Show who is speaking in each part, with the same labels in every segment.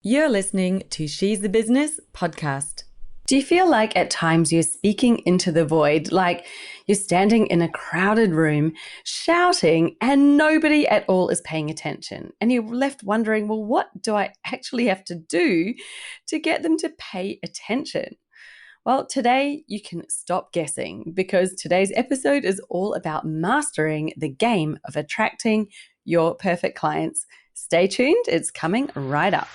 Speaker 1: You're listening to She's the Business podcast. Do you feel like at times you're speaking into the void, like you're standing in a crowded room, shouting, and nobody at all is paying attention? And you're left wondering, well, what do I actually have to do to get them to pay attention? Well, today you can stop guessing because today's episode is all about mastering the game of attracting your perfect clients. Stay tuned, it's coming right up.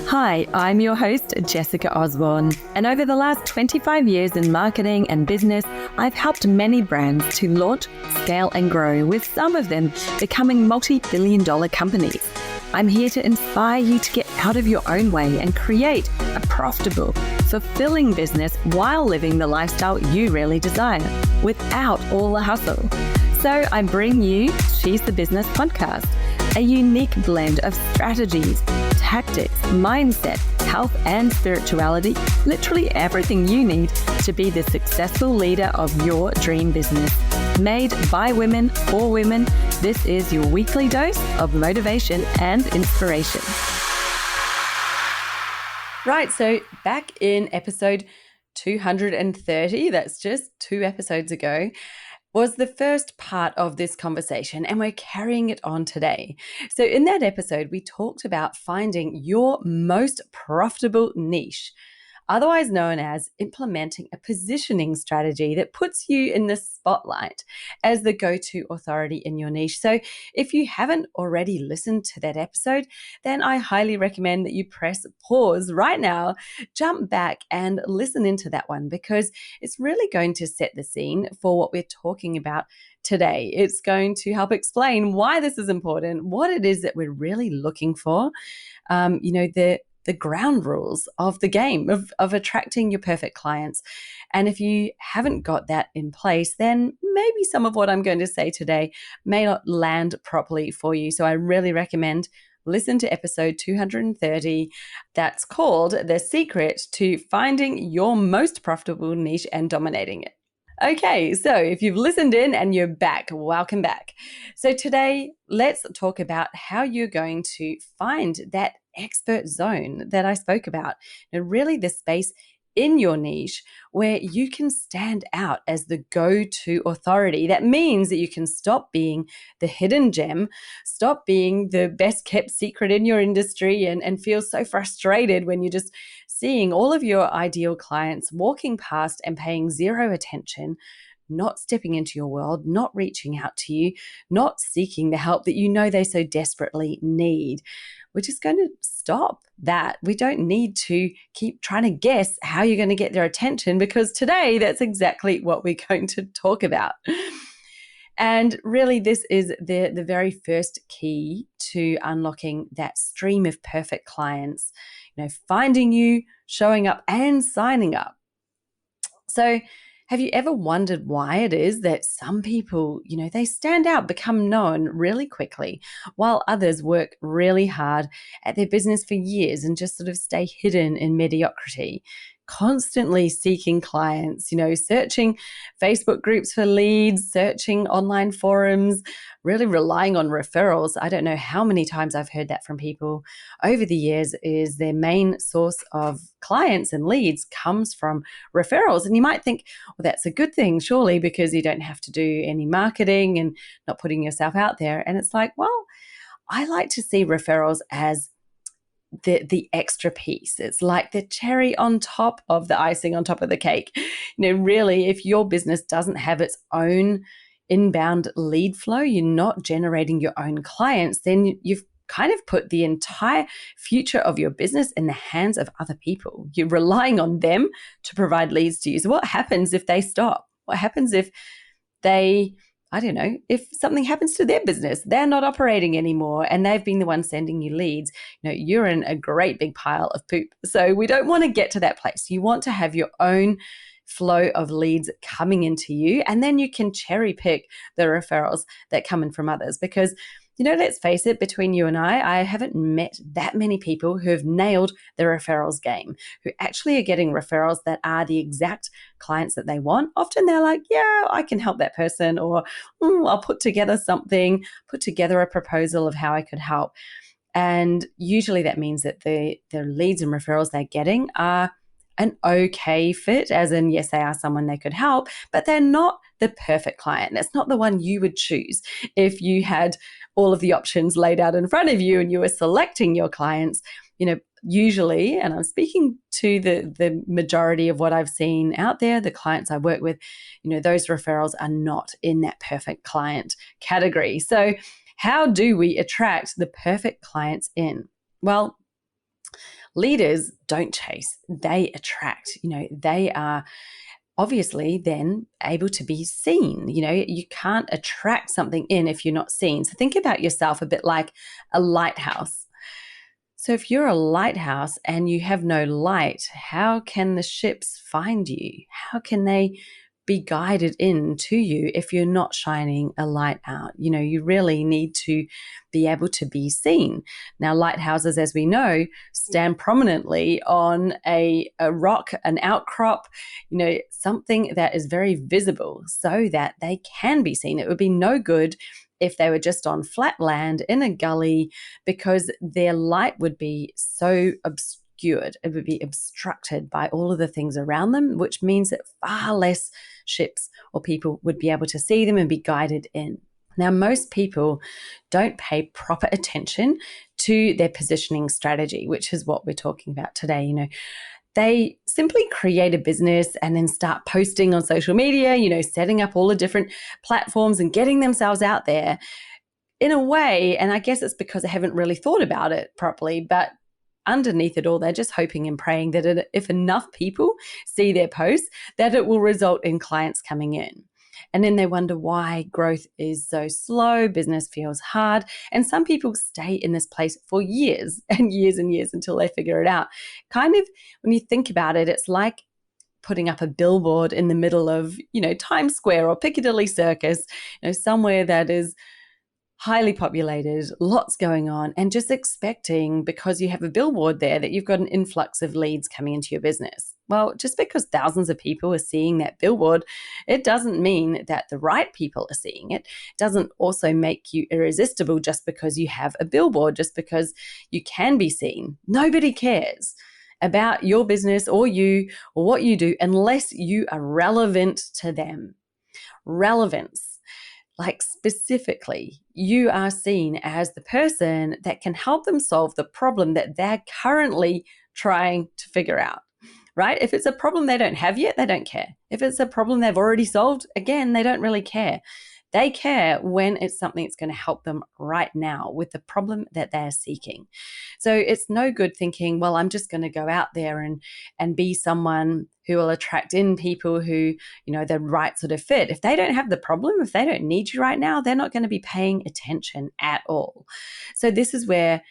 Speaker 1: Hi, I'm your host, Jessica Osborne, and over the last 25 years in marketing and business, I've helped many brands to launch, scale, and grow, with some of them becoming multi-billion-dollar companies. I'm here to inspire you to get out of your own way and create a profitable, fulfilling business while living the lifestyle you really desire, without all the hustle. So I bring you She's the Business podcast, a unique blend of strategies, tactics, mindset, health, and spirituality, literally everything you need to be the successful leader of your dream business. Made by women for women, this is your weekly dose of motivation and inspiration. Right, so back in episode 230, that's just 2 episodes ago, was the first part of this conversation, and we're carrying it on today. So in that episode, we talked about finding your most profitable niche, otherwise known as implementing a positioning strategy that puts you in the spotlight as the go-to authority in your niche. So if you haven't already listened to that episode, then I highly recommend that you press pause right now, jump back and listen into that one, because it's really going to set the scene for what we're talking about today. It's going to help explain why this is important, what it is that we're really looking for, the ground rules of the game of attracting your perfect clients. And if you haven't got that in place, then maybe some of what I'm going to say today may not land properly for you. So I really recommend listen to episode 230. That's called The Secret to Finding Your Most Profitable Niche and Dominating It. Okay, so if you've listened in and you're back, welcome back. So today, let's talk about how you're going to find that expert zone that I spoke about, and really the space in your niche where you can stand out as the go-to authority. That means that you can stop being the hidden gem, stop being the best kept secret in your industry, and feel so frustrated when you're just seeing all of your ideal clients walking past and paying zero attention, not stepping into your world, not reaching out to you, not seeking the help that you know they so desperately need. We're just going to stop that. We don't need to keep trying to guess how you're going to get their attention, because today that's exactly what we're going to talk about. And really, this is the very first key to unlocking that stream of perfect clients, finding you, showing up, and signing up. So have you ever wondered why it is that some people, they stand out, become known really quickly, while others work really hard at their business for years and just sort of stay hidden in mediocrity, constantly seeking clients, searching Facebook groups for leads, searching online forums, really relying on referrals? I don't know how many times I've heard that from people over the years, is their main source of clients and leads comes from referrals. And you might think, well, that's a good thing, surely, because you don't have to do any marketing and not putting yourself out there. And it's like, well, I like to see referrals as the extra piece. It's like the cherry on top of the icing on top of the cake. Really, if your business doesn't have its own inbound lead flow, you're not generating your own clients, then you've kind of put the entire future of your business in the hands of other people. You're relying on them to provide leads to you. So what happens if they stop? What happens if if something happens to their business, they're not operating anymore and they've been the one sending you leads? You're in a great big pile of poop. So we don't want to get to that place. You want to have your own flow of leads coming into you, and then you can cherry pick the referrals that come in from others, because let's face it, between you and I haven't met that many people who have nailed the referrals game, who actually are getting referrals that are the exact clients that they want. Often they're like, yeah, I can help that person, or I'll put together a proposal of how I could help. And usually that means that the leads and referrals they're getting are an okay fit, as in, yes, they are someone they could help, but they're not the perfect client. It's not the one you would choose if you had all of the options laid out in front of you and you were selecting your clients. Usually, and I'm speaking to the majority of what I've seen out there, the clients I work with, those referrals are not in that perfect client category. So how do we attract the perfect clients in? Well, leaders don't chase, they attract. They are obviously then able to be seen. You can't attract something in if you're not seen. So think about yourself a bit like a lighthouse. So if you're a lighthouse and you have no light, how can the ships find you? How can they be guided in to you if you're not shining a light out? You really need to be able to be seen. Now, lighthouses, as we know, stand prominently on a rock, an outcrop, something that is very visible so that they can be seen. It would be no good if they were just on flat land in a gully, because their light would be so obscured. It would be obstructed by all of the things around them, which means that far less ships or people would be able to see them and be guided in. Now, most people don't pay proper attention to their positioning strategy, which is what we're talking about today. They simply create a business and then start posting on social media, setting up all the different platforms and getting themselves out there in a way. And I guess it's because I haven't really thought about it properly, but underneath it all, they're just hoping and praying that if enough people see their posts, that it will result in clients coming in. And then they wonder why growth is so slow, business feels hard. And some people stay in this place for years and years and years until they figure it out. Kind of, when you think about it, it's like putting up a billboard in the middle of, Times Square or Piccadilly Circus, somewhere that is highly populated, lots going on, and just expecting, because you have a billboard there, that you've got an influx of leads coming into your business. Well, just because thousands of people are seeing that billboard, it doesn't mean that the right people are seeing it. It doesn't also make you irresistible just because you have a billboard, just because you can be seen. Nobody cares about your business or you or what you do unless you are relevant to them. Relevance. Like specifically, you are seen as the person that can help them solve the problem that they're currently trying to figure out, right? If it's a problem they don't have yet, they don't care. If it's a problem they've already solved, again, they don't really care. They care when it's something that's going to help them right now with the problem that they're seeking. So it's no good thinking, well, I'm just going to go out there and be someone who will attract in people who, the right sort of fit. If they don't have the problem, if they don't need you right now, they're not going to be paying attention at all. So this is where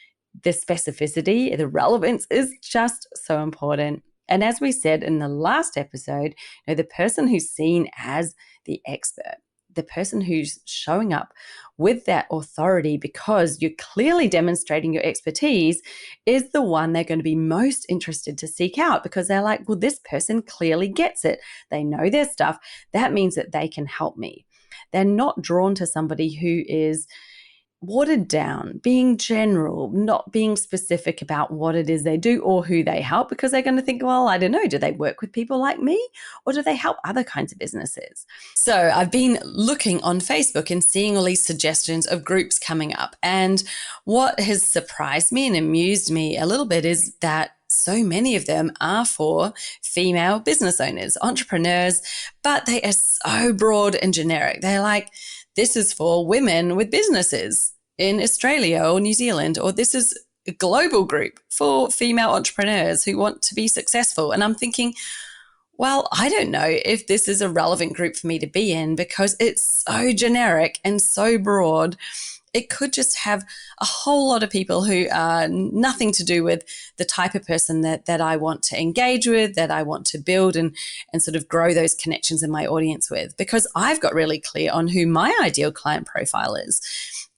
Speaker 1: the specificity, the relevance is just so important. And as we said in the last episode, the person who's seen as the expert, the person who's showing up with that authority because you're clearly demonstrating your expertise, is the one they're going to be most interested to seek out, because they're like, well, this person clearly gets it. They know their stuff. That means that they can help me. They're not drawn to somebody who is watered down, being general, not being specific about what it is they do or who they help, because they're going to think, well, I don't know, do they work with people like me, or do they help other kinds of businesses? So I've been looking on Facebook and seeing all these suggestions of groups coming up. And what has surprised me and amused me a little bit is that so many of them are for female business owners, entrepreneurs, but they are so broad and generic. They're like, this is for women with businesses in Australia or New Zealand, or this is a global group for female entrepreneurs who want to be successful. And I'm thinking, well, I don't know if this is a relevant group for me to be in, because it's so generic and so broad. It could just have a whole lot of people who are nothing to do with the type of person that I want to engage with, that I want to build and sort of grow those connections in my audience with, because I've got really clear on who my ideal client profile is.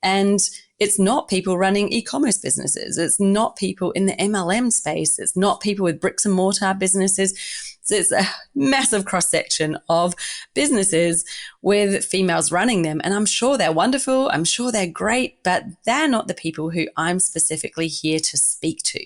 Speaker 1: And It's not people running e-commerce businesses. It's not people in the MLM space. It's not people with bricks and mortar businesses. So it's a massive cross-section of businesses with females running them. And I'm sure they're wonderful. I'm sure they're great, but they're not the people who I'm specifically here to speak to.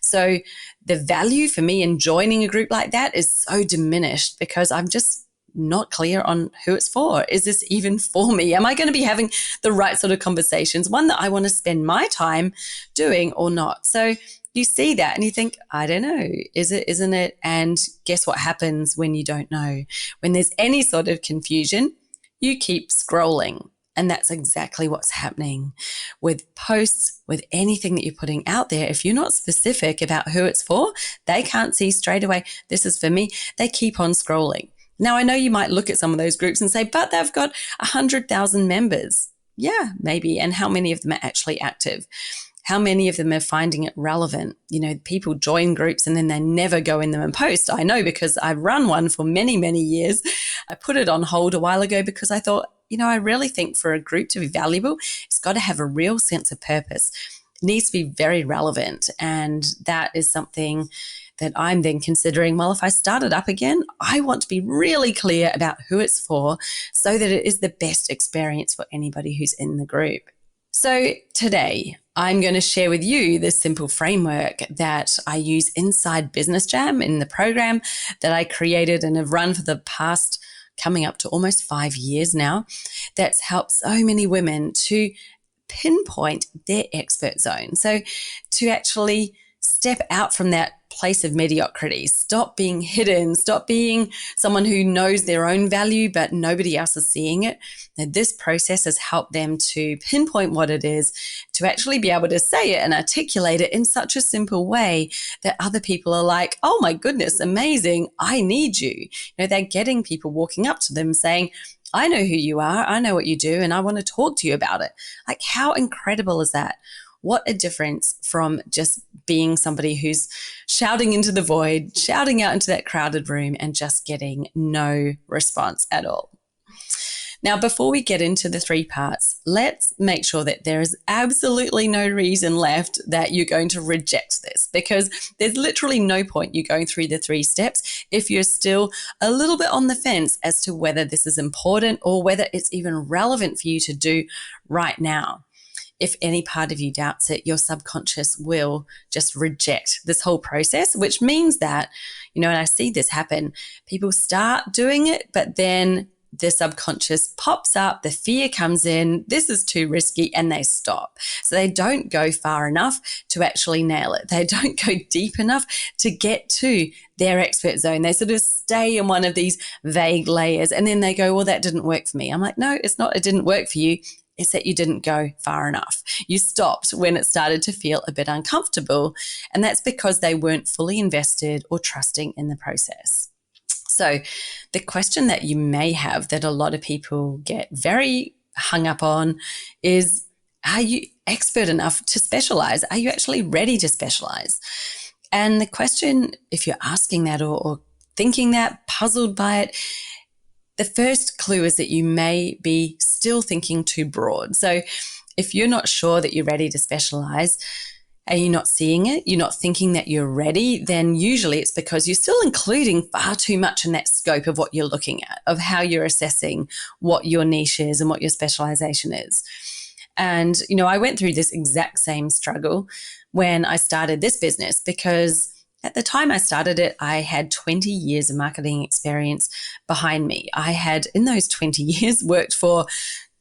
Speaker 1: So the value for me in joining a group like that is so diminished because I'm just not clear on who it's for. Is this even for me? Am I going to be having the right sort of conversations, one that I want to spend my time doing or not? So you see that and you think, I don't know, is it, isn't it? And guess what happens when you don't know? When there's any sort of confusion, you keep scrolling. And that's exactly what's happening with posts, with anything that you're putting out there. If you're not specific about who it's for, they can't see straight away, this is for me. They keep on scrolling. Now, I know you might look at some of those groups and say, but they've got 100,000 members. Yeah, maybe. And how many of them are actually active? How many of them are finding it relevant? You know, people join groups and then they never go in them and post. I know because I've run one for many, many years. I put it on hold a while ago because I thought, you know, I really think for a group to be valuable, it's got to have a real sense of purpose. It needs to be very relevant. And that is something that I'm then considering, well, if I start it up again, I want to be really clear about who it's for so that it is the best experience for anybody who's in the group. So today, I'm going to share with you this simple framework that I use inside Business Jam in the program that I created and have run for the past coming up to almost 5 years now. That's helped so many women to pinpoint their expert zone. So to actually step out from that place of mediocrity, stop being hidden, stop being someone who knows their own value, but nobody else is seeing it. Now, this process has helped them to pinpoint what it is, to actually be able to say it and articulate it in such a simple way that other people are like, oh my goodness, amazing, I need you. You know, they're getting people walking up to them saying, I know who you are, I know what you do, and I want to talk to you about it. Like, how incredible is that? What a difference from just being somebody who's shouting into the void, shouting out into that crowded room and just getting no response at all. Now, before we get into the 3 parts, let's make sure that there is absolutely no reason left that you're going to reject this, because there's literally no point you going through the 3 steps if you're still a little bit on the fence as to whether this is important or whether it's even relevant for you to do right now. If any part of you doubts it, your subconscious will just reject this whole process, which means that, you know, and I see this happen, people start doing it, but then the subconscious pops up, the fear comes in, this is too risky, and they stop. So they don't go far enough to actually nail it. They don't go deep enough to get to their expert zone. They sort of stay in one of these vague layers, and then they go, well, that didn't work for me. I'm like, no, it's not, it didn't work for you. It's that you didn't go far enough. You stopped when it started to feel a bit uncomfortable, and that's because they weren't fully invested or trusting in the process. So the question that you may have that a lot of people get very hung up on is, are you expert enough to specialize? Are you actually ready to specialize? And the question, if you're asking that or thinking that, puzzled by it, the first clue is that you may be still thinking too broad. So if you're not sure that you're ready to specialize, and you're not seeing it, you're not thinking that you're ready, then usually it's because you're still including far too much in that scope of what you're looking at, of how you're assessing what your niche is and what your specialization is. And, you know, I went through this exact same struggle when I started this business, because at the time I started it, I had 20 years of marketing experience behind me. I had, in those 20 years, worked for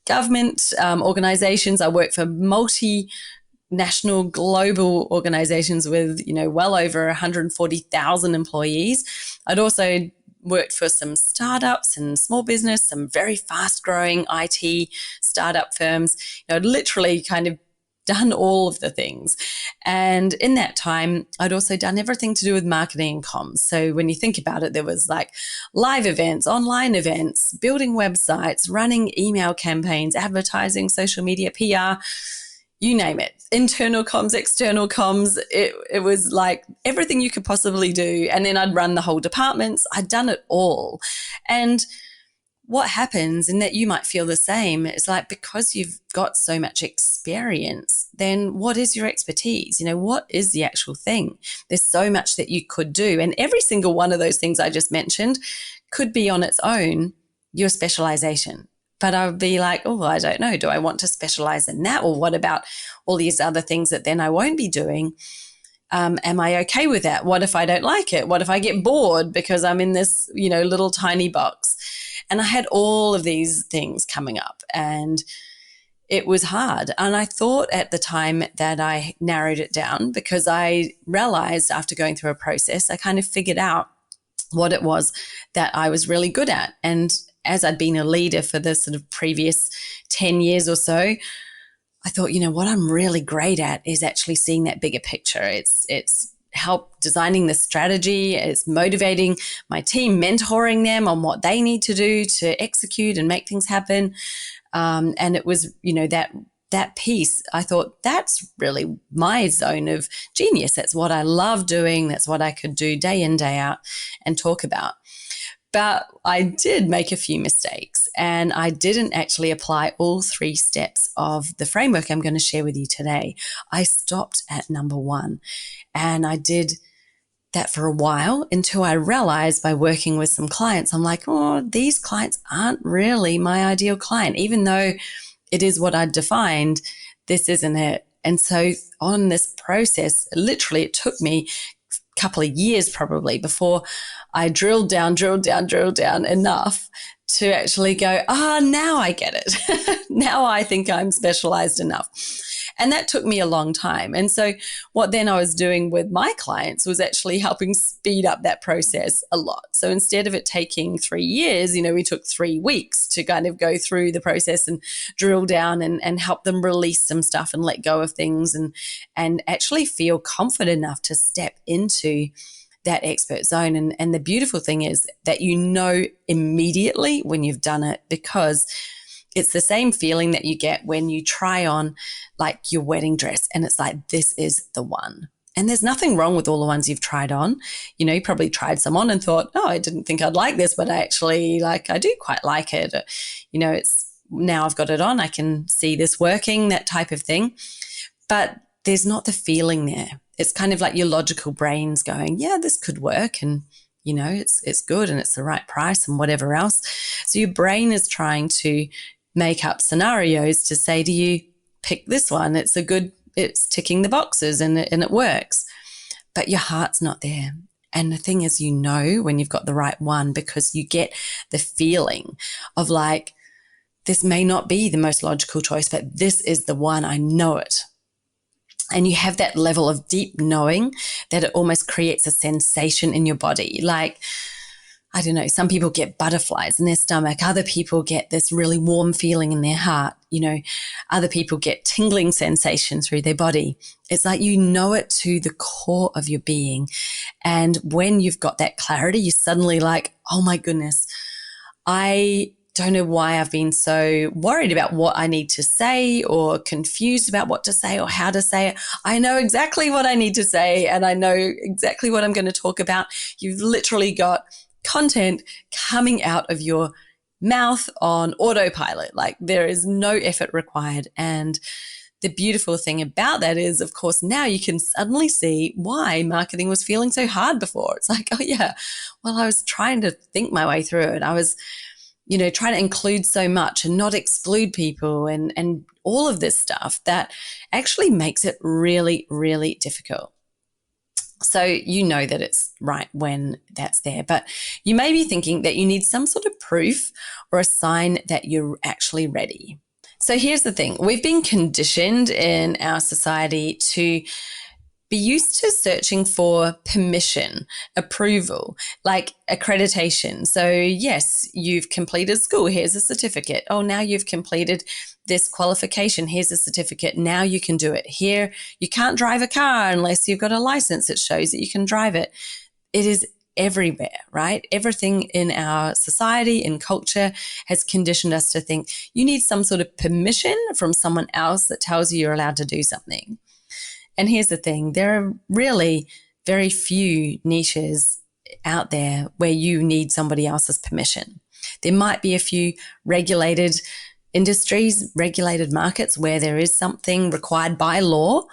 Speaker 1: government organizations. I worked for multinational global organizations with, you know, well over 140,000 employees. I'd also worked for some startups and small business, some very fast growing IT startup firms. You know, I'd literally kind of done all of the things. And in that time, I'd also done everything to do with marketing and comms. So when you think about it, there was like live events, online events, building websites, running email campaigns, advertising, social media, PR, you name it, internal comms, external comms. It was like everything you could possibly do. And then I'd run the whole departments. I'd done it all. And what happens, and that you might feel the same, is like, because you've got so much experience, then what is your expertise? What is the actual thing? There's so much that you could do. And every single one of those things I just mentioned could be on its own your specialization. But I would be like, oh, I don't know. Do I want to specialize in that? Or what about all these other things that then I won't be doing? Am I okay with that? What if I don't like it? What if I get bored because I'm in this, little tiny box? And I had all of these things coming up, and it was hard. And I thought at the time that I narrowed it down, because I realized after going through a process, I kind of figured out what it was that I was really good at. And as I'd been a leader for the sort of previous 10 years or so, I thought, what I'm really great at is actually seeing that bigger picture. It's help designing the strategy, it's motivating my team, mentoring them on what they need to do to execute and make things happen. And it was, that piece, I thought, that's really my zone of genius. That's what I love doing. That's what I could do day in, day out and talk about. But I did make a few mistakes, and I didn't actually apply all 3 steps of the framework I'm going to share with you today. I stopped at number 1, and I did that for a while until I realized, by working with some clients, I'm like, oh, these clients aren't really my ideal client. Even though it is what I defined, this isn't it. And so on this process, literally it took me a couple of years probably before I drilled down enough to actually go, now I get it. Now I think I'm specialized enough. And that took me a long time. And so what then I was doing with my clients was actually helping speed up that process a lot. So instead of it taking 3 years, we took 3 weeks to kind of go through the process and drill down and help them release some stuff and let go of things and actually feel confident enough to step into that expert zone. And the beautiful thing is that immediately when you've done it, because it's the same feeling that you get when you try on like your wedding dress and it's like, this is the one. And there's nothing wrong with all the ones you've tried on. You probably tried some on and thought, oh, I didn't think I'd like this, but I do quite like it. It's now I've got it on, I can see this working, that type of thing. But there's not the feeling there. It's kind of like your logical brain's going, yeah, this could work. And it's good and it's the right price and whatever else. So your brain is trying to make up scenarios to say to you, pick this one. It's ticking the boxes and it works. But your heart's not there. And the thing is, when you've got the right one, because you get the feeling of like, this may not be the most logical choice, but this is the one. I know it. And you have that level of deep knowing that it almost creates a sensation in your body. Like, I don't know, some people get butterflies in their stomach. Other people get this really warm feeling in their heart. Other people get tingling sensation through their body. It's like you know it to the core of your being. And when you've got that clarity, you're suddenly like, oh my goodness, I don't know why I've been so worried about what I need to say or confused about what to say or how to say it. I know exactly what I need to say and I know exactly what I'm going to talk about. You've literally got content coming out of your mouth on autopilot. Like, there is no effort required. And the beautiful thing about that is, of course, now you can suddenly see why marketing was feeling so hard before. It's like, oh yeah, well, I was trying to think my way through it. I was trying to include so much and not exclude people and all of this stuff that actually makes it really, really difficult. So that it's right when that's there. But you may be thinking that you need some sort of proof or a sign that you're actually ready. So here's the thing. We've been conditioned in our society to be used to searching for permission, approval, like accreditation. So yes, you've completed school. Here's a certificate. Oh, now you've completed this qualification. Here's a certificate. Now you can do it. Here, you can't drive a car unless you've got a license that shows that you can drive it. It is everywhere, right? Everything in our society and culture has conditioned us to think you need some sort of permission from someone else that tells you you're allowed to do something. And here's the thing, there are really very few niches out there where you need somebody else's permission. There might be a few regulated industries, regulated markets where there is something required by law,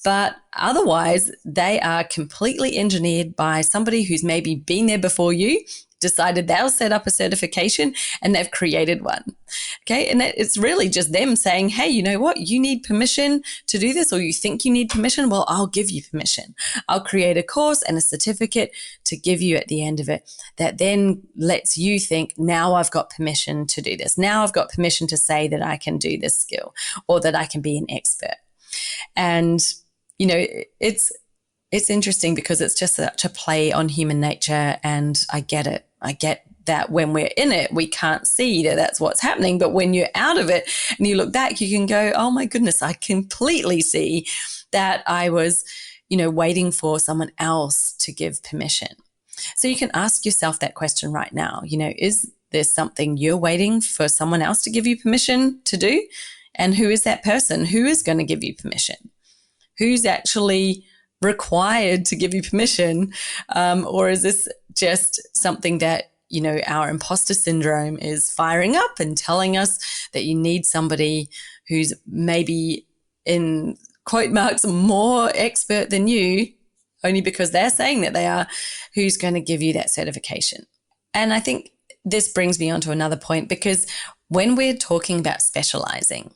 Speaker 1: but otherwise they are completely engineered by somebody who's maybe been there before you, decided they'll set up a certification, and they've created one. Okay. And it's really just them saying, hey, you know what? You need permission to do this, or you think you need permission. Well, I'll give you permission. I'll create a course and a certificate to give you at the end of it that then lets you think, now I've got permission to do this. Now I've got permission to say that I can do this skill or that I can be an expert. And, you know, it's interesting because it's just such a play on human nature, and I get it. I get that when we're in it, we can't see that that's what's happening. But when you're out of it and you look back, you can go, oh my goodness, I completely see that I was, you know, waiting for someone else to give permission. So you can ask yourself that question right now. You know, is there something you're waiting for someone else to give you permission to do? And who is that person? Who is going to give you permission? Who's actually required to give you permission? Or is this just something that, you know, our imposter syndrome is firing up and telling us that you need somebody who's maybe, in quote marks, more expert than you, only because they're saying that they are, who's going to give you that certification? And I think this brings me on to another point, because when we're talking about specializing,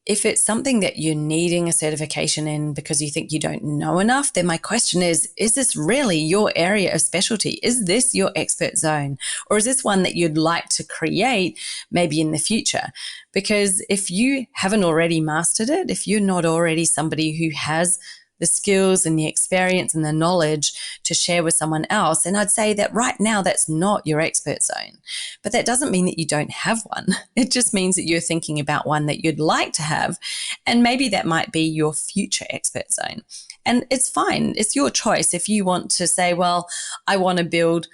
Speaker 1: if it's something that you're needing a certification in because you think you don't know enough, then my question is this really your area of specialty? Is this your expert zone? Or is this one that you'd like to create maybe in the future? Because if you haven't already mastered it, if you're not already somebody who has the skills and the experience and the knowledge to share with someone else, and I'd say that right now that's not your expert zone. But that doesn't mean that you don't have one. It just means that you're thinking about one that you'd like to have, and maybe that might be your future expert zone. And it's fine. It's your choice. If you want to say, well, I want to build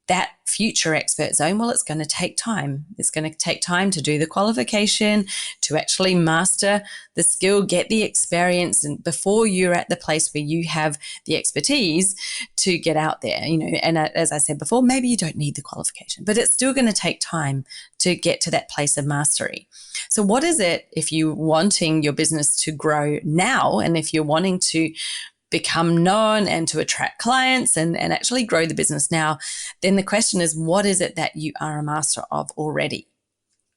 Speaker 1: that future expert zone, well, it's going to take time. It's going to take time to do the qualification, to actually master the skill, get the experience, and before you're at the place where you have the expertise to get out there, you know. And as I said before, maybe you don't need the qualification, but it's still going to take time to get to that place of mastery. So what is it, if you're wanting your business to grow now, and if you're wanting to become known and to attract clients and actually grow the business now, then the question is, what is it that you are a master of already?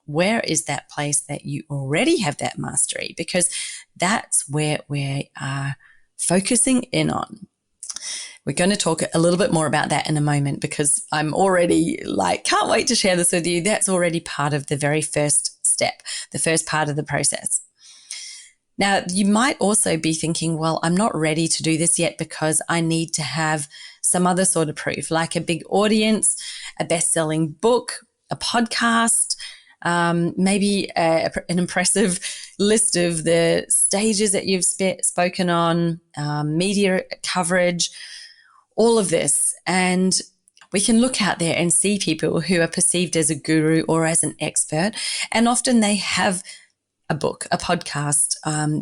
Speaker 1: Where is that place that you already have that mastery? Because that's where we are focusing in on. We're going to talk a little bit more about that in a moment, because I'm already can't wait to share this with you. That's already part of the very first step, the first part of the process. Now, you might also be thinking, well, I'm not ready to do this yet because I need to have some other sort of proof, like a big audience, a best-selling book, a podcast, maybe an impressive list of the stages that you've spoken on, media coverage, all of this. And we can look out there and see people who are perceived as a guru or as an expert, and often they have a book, a podcast,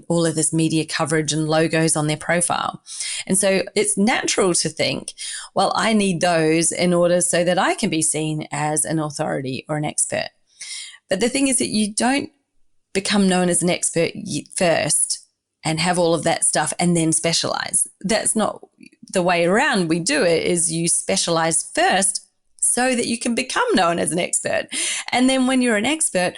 Speaker 1: all of this media coverage and logos on their profile. And so it's natural to think, well, I need those in order so that I can be seen as an authority or an expert. But the thing is that you don't become known as an expert first and have all of that stuff and then specialize. That's not the way around we do it. Is you specialize first so that you can become known as an expert. And then when you're an expert,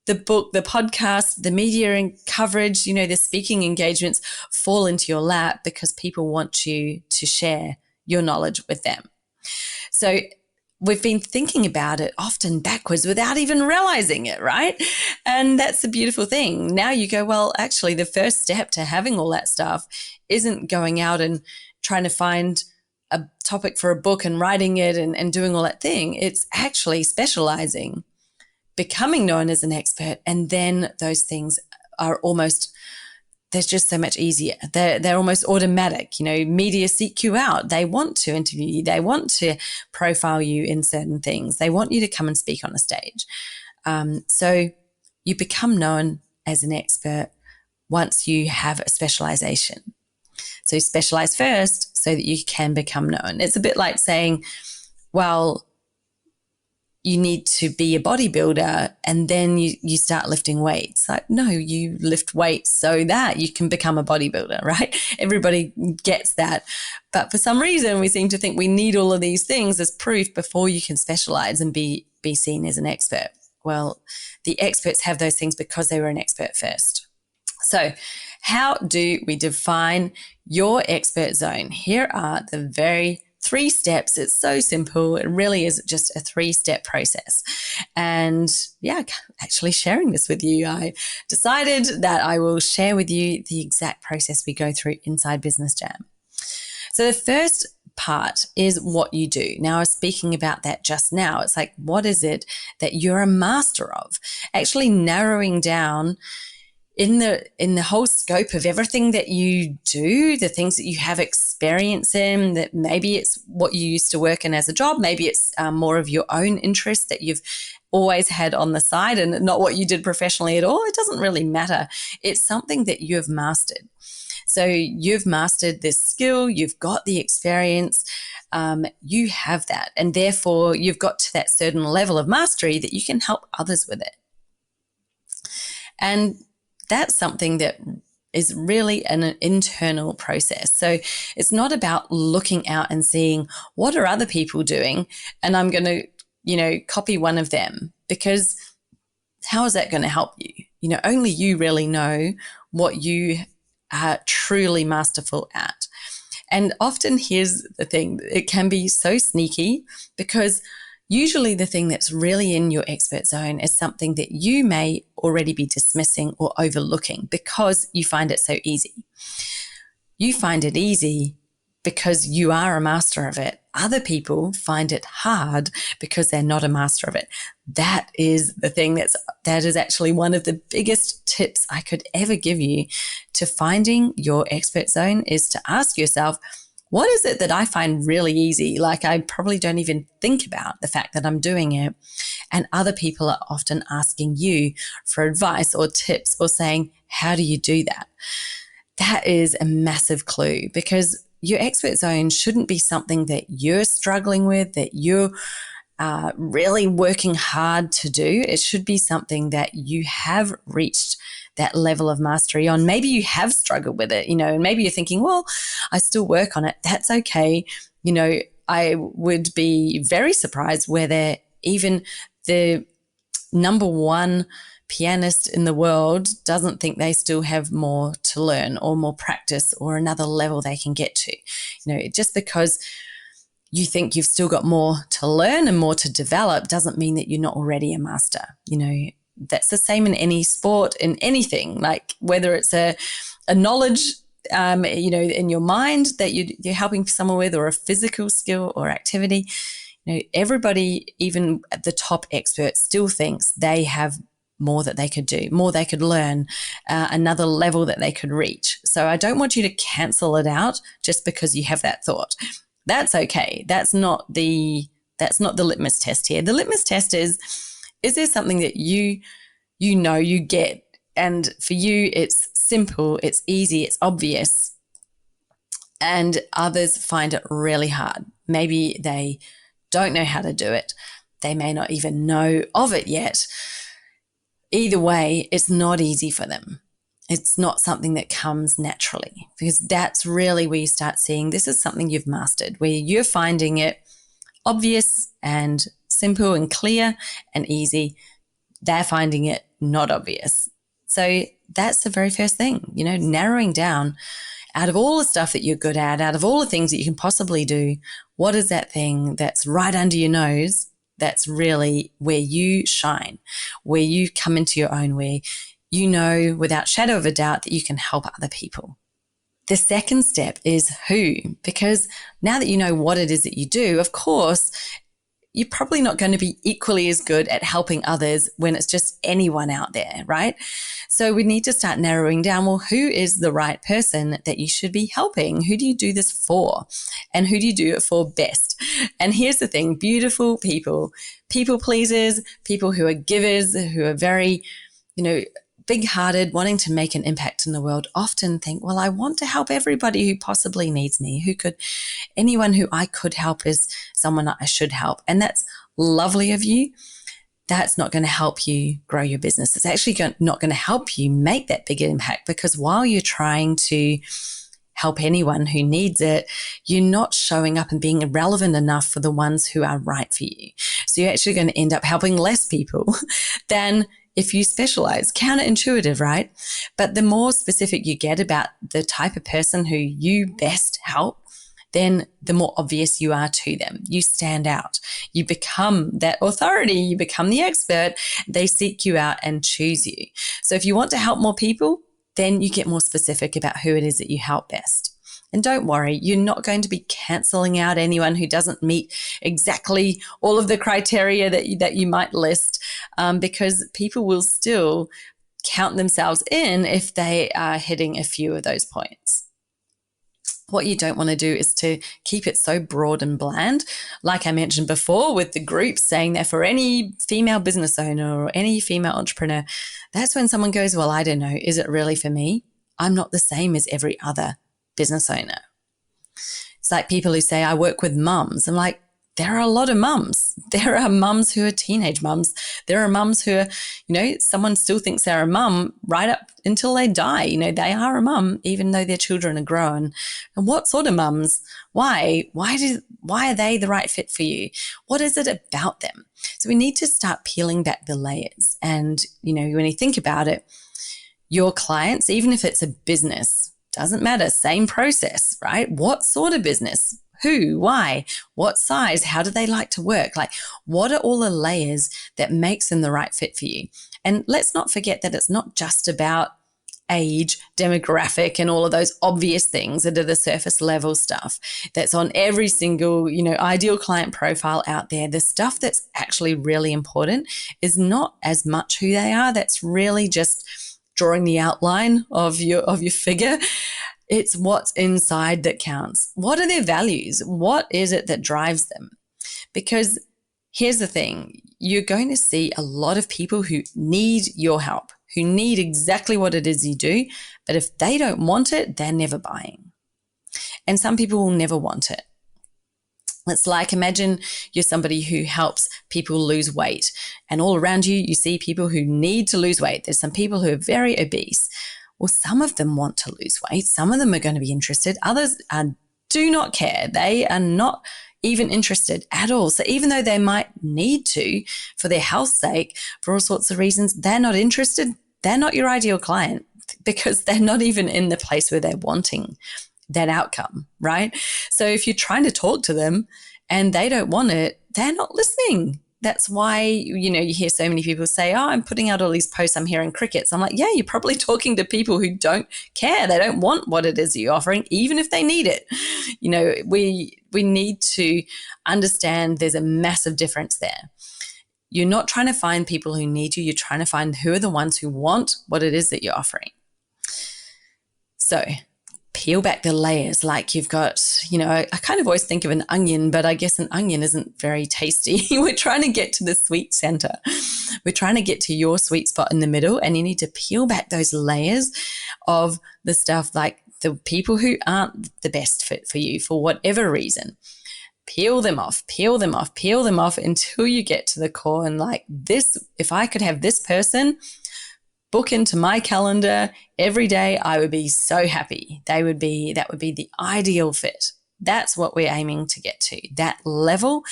Speaker 1: the book, the podcast, the media and coverage, you know, the speaking engagements fall into your lap because people want you to share your knowledge with them. So we've been thinking about it often backwards without even realizing it, right? And that's the beautiful thing. Now you go, well, actually, the first step to having all that stuff isn't going out and trying to find a topic for a book and writing it and doing all that thing. It's actually specializing, becoming known as an expert, and then those things are almost, they're just so much easier. They're almost automatic. You know, media seek you out. They want to interview you. They want to profile you in certain things. They want you to come and speak on a stage. So you become known as an expert once you have a specialization. So specialize first so that you can become known. It's a bit like saying, well, you need to be a bodybuilder and then you start lifting weights. Like, no, you lift weights so that you can become a bodybuilder, right? Everybody gets that. But for some reason, we seem to think we need all of these things as proof before you can specialize and be seen as an expert. Well, the experts have those things because they were an expert first. So how do we define your expert zone? Here are the very 3 steps. It's so simple. It really is just a 3-step process. And yeah, actually sharing this with you, I decided that I will share with you the exact process we go through inside Business Jam. So the first part is what you do. Now, I was speaking about that just now. It's like, what is it that you're a master of? Actually narrowing down in the whole scope of everything that you do, the things that you have experience in, that maybe it's what you used to work in as a job, maybe it's more of your own interest that you've always had on the side and not what you did professionally at all. It doesn't really matter. It's something that you have mastered. So you've mastered this skill, you've got the experience, you have that, and therefore you've got to that certain level of mastery that you can help others with it. And that's something that is really an internal process. So it's not about looking out and seeing what are other people doing and I'm going to, copy one of them, because how is that going to help you? Only you really know what you are truly masterful at. And often here's the thing, it can be so sneaky because usually the thing that's really in your expert zone is something that you may already be dismissing or overlooking because you find it so easy. You find it easy because you are a master of it. Other people find it hard because they're not a master of it. That is the thing that is actually one of the biggest tips I could ever give you to finding your expert zone, is to ask yourself, what is it that I find really easy? Like, I probably don't even think about the fact that I'm doing it. And other people are often asking you for advice or tips or saying, how do you do that? That is a massive clue, because your expert zone shouldn't be something that you're struggling with, that you're really working hard to do. It should be something that you have reached that level of mastery on. Maybe you have struggled with it, and maybe you're thinking, well, I still work on it. That's okay. I would be very surprised whether even the number one pianist in the world doesn't think they still have more to learn or more practice or another level they can get to. Just because you think you've still got more to learn and more to develop doesn't mean that you're not already a master. That's the same in any sport, in anything, like whether it's a knowledge, in your mind that you're helping someone with, or a physical skill or activity. Everybody, even at the top experts, still thinks they have more that they could do, more they could learn, another level that they could reach. So I don't want you to cancel it out just because you have that thought. That's okay. That's not the litmus test here. The litmus test is there something that you get, and for you it's simple, it's easy, it's obvious, and others find it really hard. Maybe they don't know how to do it. They may not even know of it yet. Either way, it's not easy for them. It's not something that comes naturally, because that's really where you start seeing this is something you've mastered, where you're finding it obvious and simple and clear and easy. They're finding it not obvious. So that's the very first thing, narrowing down out of all the stuff that you're good at, out of all the things that you can possibly do, what is that thing that's right under your nose that's really where you shine, where you come into your own, where without shadow of a doubt that you can help other people. The second step is who, because now that you know what it is that you do, of course, you're probably not going to be equally as good at helping others when it's just anyone out there, right? So we need to start narrowing down, well, who is the right person that you should be helping? Who do you do this for? And who do you do it for best? And here's the thing, beautiful people pleasers, people who are givers, who are very, big-hearted, wanting to make an impact in the world, often think, well, I want to help everybody who possibly needs me, anyone who I could help is someone I should help. And that's lovely of you, that's not going to help you grow your business. It's actually not going to help you make that bigger impact, because while you're trying to help anyone who needs it, you're not showing up and being relevant enough for the ones who are right for you. So you're actually going to end up helping less people than if you specialize. Counterintuitive, right? But the more specific you get about the type of person who you best help, then the more obvious you are to them. You stand out. You become that authority. You become the expert. They seek you out and choose you. So if you want to help more people, then you get more specific about who it is that you help best. And don't worry, you're not going to be cancelling out anyone who doesn't meet exactly all of the criteria that you might list, because people will still count themselves in if they are hitting a few of those points. What you don't want to do is to keep it so broad and bland. Like I mentioned before with the group, saying that for any female business owner or any female entrepreneur, that's when someone goes, well, I don't know, is it really for me? I'm not the same as every other business owner. It's like people who say, I work with mums. I'm like, there are a lot of mums. There are mums who are teenage mums. There are mums who are, someone still thinks they're a mum right up until they die. They are a mum even though their children are grown. And what sort of mums? Why? Why are they the right fit for you? What is it about them? So we need to start peeling back the layers. And, when you think about it, your clients, even if it's a business, doesn't matter, same process, right? What sort of business? Who, why, what size, how do they like to work? Like, what are all the layers that makes them the right fit for you? And let's not forget that it's not just about age, demographic, and all of those obvious things that are the surface level stuff that's on every single, ideal client profile out there. The stuff that's actually really important is not as much who they are. That's really just drawing the outline of your figure. It's what's inside that counts. What are their values? What is it that drives them? Because here's the thing, you're going to see a lot of people who need your help, who need exactly what it is you do, but if they don't want it, they're never buying. And some people will never want it. It's like, imagine you're somebody who helps people lose weight, and all around you, you see people who need to lose weight. There's some people who are very obese. Well, some of them want to lose weight. Some of them are going to be interested. Others do not care. They are not even interested at all. So even though they might need to for their health's sake, for all sorts of reasons, they're not interested. They're not your ideal client because they're not even in the place where they're wanting that outcome, right? So if you're trying to talk to them and they don't want it, they're not listening. That's why, you hear so many people say, I'm putting out all these posts, I'm hearing crickets. I'm like, yeah, you're probably talking to people who don't care. They don't want what it is you're offering, even if they need it. We need to understand there's a massive difference there. You're not trying to find people who need you. You're trying to find who are the ones who want what it is that you're offering. So peel back the layers like you've got, I kind of always think of an onion, but I guess an onion isn't very tasty. We're trying to get to the sweet center. We're trying to get to your sweet spot in the middle, and you need to peel back those layers of the stuff, like the people who aren't the best fit for you for whatever reason. Peel them off until you get to the core and like this, if I could have this person book into my calendar every day, I would be so happy. That would be the ideal fit. That's what we're aiming to get to. That level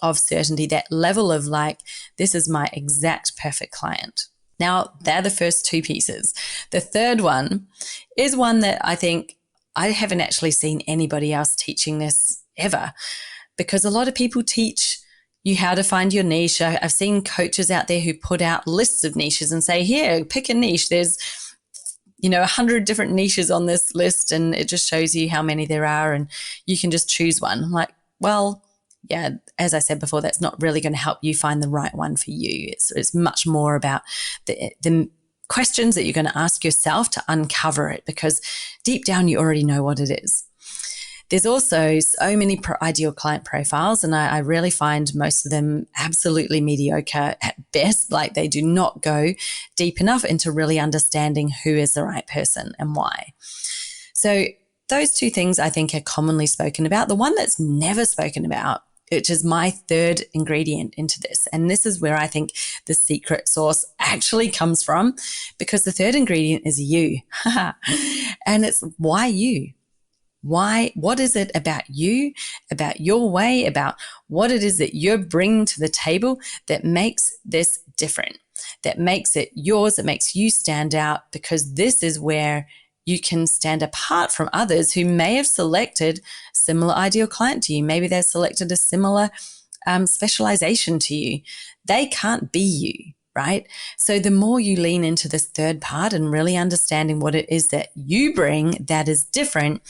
Speaker 1: of certainty, that level of like, this is my exact perfect client. Now, they're the first two pieces. The third one is one that I think I haven't actually seen anybody else teaching this ever, because a lot of people teach you how to find your niche. I've seen coaches out there who put out lists of niches and say, here, pick a niche. There's, 100 different niches on this list, and it just shows you how many there are, and you can just choose one. I'm like, well, yeah, as I said before, that's not really going to help you find the right one for you. It's much more about the questions that you're going to ask yourself to uncover it, because deep down you already know what it is. There's also so many ideal client profiles, and I really find most of them absolutely mediocre at best. Like, they do not go deep enough into really understanding who is the right person and why. So those two things I think are commonly spoken about. The one that's never spoken about which is my third ingredient into this. And this is where I think the secret sauce actually comes from, because the third ingredient is you. And it's why you? Why? What is it about you, about your way, about what it is that you're bringing to the table that makes this different, that makes it yours, that makes you stand out? Because this is where you can stand apart from others who may have selected similar ideal client to you. Maybe they've selected a similar specialization to you. They can't be you, right? So the more you lean into this third part and really understanding what it is that you bring that is different,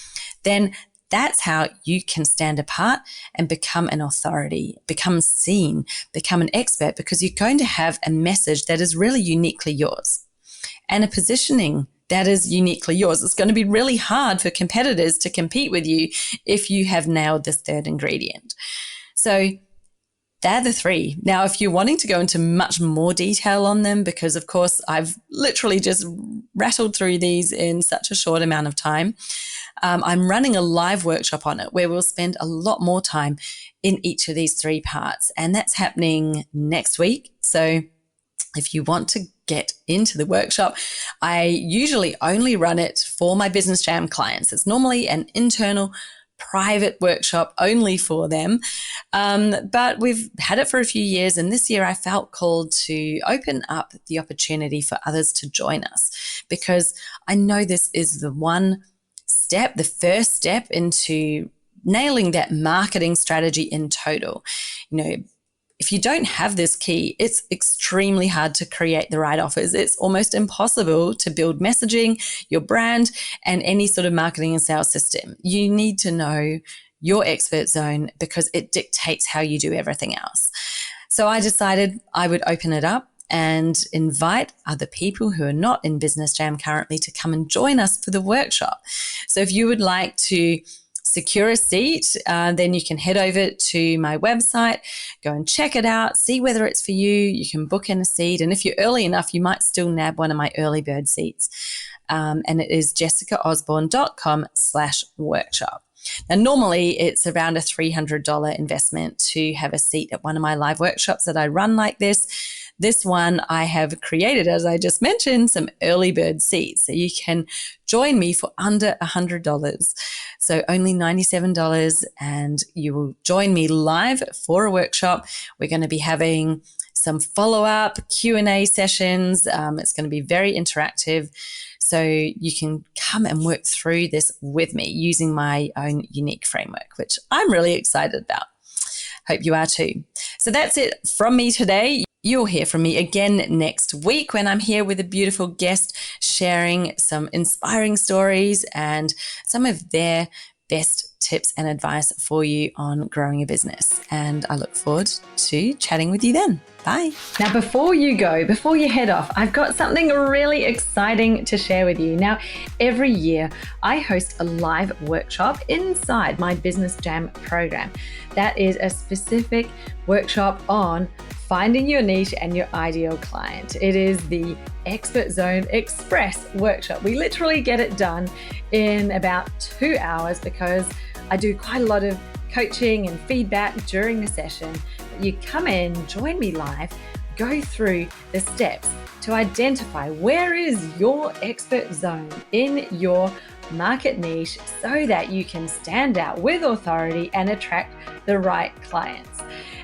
Speaker 1: then that's how you can stand apart and become an authority, become seen, become an expert, because you're going to have a message that is really uniquely yours and a positioning that is uniquely yours. It's going to be really hard for competitors to compete with you if you have nailed this third ingredient. So they're the three. Now, if you're wanting to go into much more detail on them, because of course I've literally just rattled through these in such a short amount of time, I'm running a live workshop on it where we'll spend a lot more time in each of these three parts. And that's happening next week. So if you want to get into the workshop, I usually only run it for my Business Jam clients. It's normally an internal private workshop only for them. But we've had it for a few years, and this year I felt called to open up the opportunity for others to join us, because I know this is the one step, the first step into nailing that marketing strategy in total. You know, if you don't have this key, it's extremely hard to create the right offers. It's almost impossible to build messaging, your brand, and any sort of marketing and sales system. You need to know your expert zone because it dictates how you do everything else. So I decided I would open it up and invite other people who are not in Business Jam currently to come and join us for the workshop. So if you would like to secure a seat, then you can head over to my website, go and check it out, see whether it's for you. You can book in a seat. And if you're early enough, you might still nab one of my early bird seats. And it is jessicaosborne.com/workshop. Now, normally it's around a $300 investment to have a seat at one of my live workshops that I run like this. This one I have created, as I just mentioned, some early bird seats. So you can join me for under $100. So only $97, and you will join me live for a workshop. We're going to be having some follow-up Q&A sessions. It's going to be very interactive. So you can come and work through this with me using my own unique framework, which I'm really excited about. Hope you are too. So that's it from me today. You'll hear from me again next week when I'm here with a beautiful guest sharing some inspiring stories and some of their best tips and advice for you on growing a business. And I look forward to chatting with you then. Bye. Now, before you go, before you head off, I've got something really exciting to share with you. Now, every year I host a live workshop inside my Business Jam program. That is a specific workshop on finding your niche and your ideal client. It is the Expert Zone Express workshop. We literally get it done in about 2 hours because I do quite a lot of coaching and feedback during the session. You come in, join me live, go through the steps to identify where is your expert zone in your market niche so that you can stand out with authority and attract the right clients.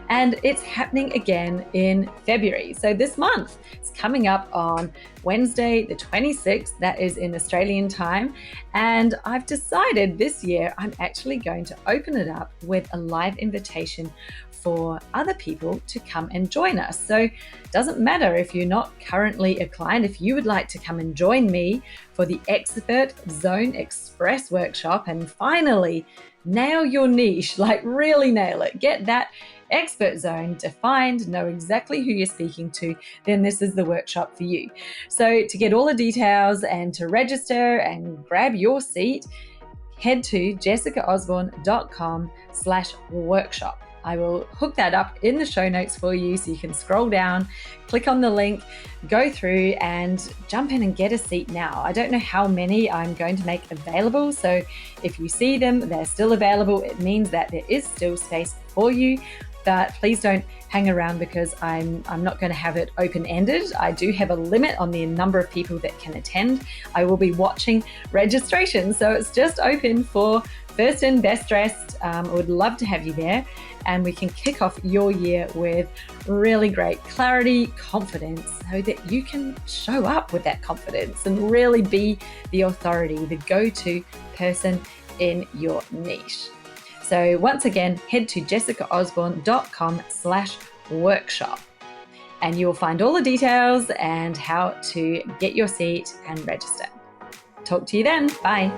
Speaker 1: And it's happening again in February. So this month, it's coming up on Wednesday, the 26th. That is in Australian time. And I've decided this year I'm actually going to open it up with a live invitation for other people to come and join us. So it doesn't matter if you're not currently a client. If you would like to come and join me for the Expert Zone Express workshop and finally nail your niche, like really nail it, get that expert zone defined, know exactly who you're speaking to, then this is the workshop for you. So to get all the details and to register and grab your seat, head to jessicaosborne.com/workshop. I will hook that up in the show notes for you so you can scroll down, click on the link, go through and jump in and get a seat now. I don't know how many I'm going to make available, so if you see them, they're still available. It means that there is still space for you. But please don't hang around because I'm not going to have it open-ended. I do have a limit on the number of people that can attend. I will be watching registration, so it's just open for first and best dressed. I would love to have you there, and we can kick off your year with really great clarity, confidence, so that you can show up with that confidence and really be the authority, the go-to person in your niche. So once again, head to jessicaosborne.com/workshop and you will find all the details and how to get your seat and register. Talk to you then. Bye.